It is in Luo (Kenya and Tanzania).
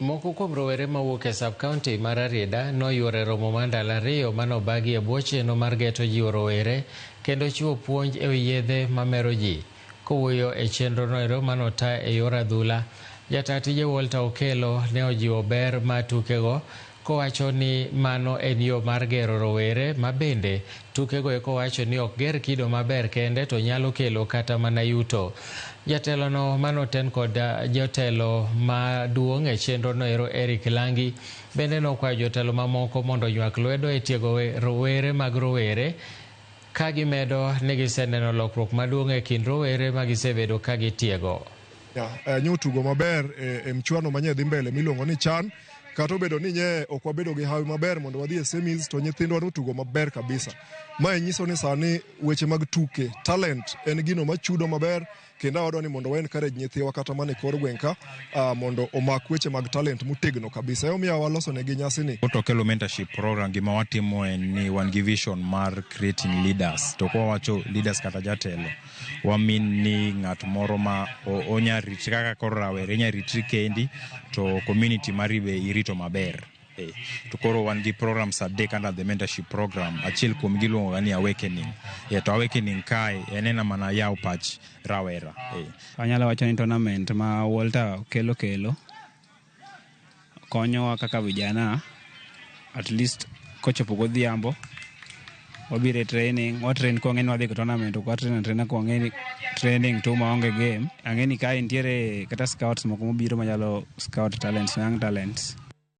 Moko kuom rowere mawuok e sub-county mar Rarieda noyuoro romo mar ndalo 2 manobagi e bwo chenro mar geto jiwo rowere kendo chiwo puonj e wi yedhe mamero ji. Kowuoyo e chenrono manota e yor adhula, jataa tije Walter Okello ne ojiwo ber ma tukego kowacho ni mano en yo mar gero rowere ma bende tukego kowacho ni ok ger kido maber kende to nyalo kelo kata mana yuto. Jatelono manoten kod jotelo maduong' e chenrono Eric Langi bende nokwayo jotelo mamoko mondo onyuak lwedo e tiego rowere mag rowere ka gimedo ni giseneno lokruok maduong' e kind rowere ma gisebedo ka gitiego. Nyotugo maber e mchuano manye dhi mbele miluongo ni CHAN. Kata obedo ni nye ok wabedo gi hawi maber mondo wadhi e semis, to nyithindwa notugo maber kabisa. Mae nyiso ni sani weche mag tuke, talent en gino machudo maber, kendo awadwa ni mondo wa encourage nyithiwa kata mane kor gweng' ka mondo omak weche mag talent motegno kabisa. Omiyo waloso negi nyasi ni. Okello mentorship program gima watimo en ni wan gi vision mar creating leaders. To kwa wacho leaders kata jatelo, wamin ni ng'at moro ma onya rit kaka kor rawere nya ritri kendi to community maribe irito maber. To koro wan gi programs adek under the mentorship program. Achiel kuom giluongo ni awakening. To awakening kae enena mana yaw pach rawera. Anyalo wacho ni tournament ma Walter Okello konyowa kaka vijana, at least kochopo godhiambo wabire training, watrain kwa ngeni wadhi ko tournament, kwa train kwa ngeni training tu maonge game. Angeni kae ntiere kata scouts moko mobiro manyalo scout talents, young talents.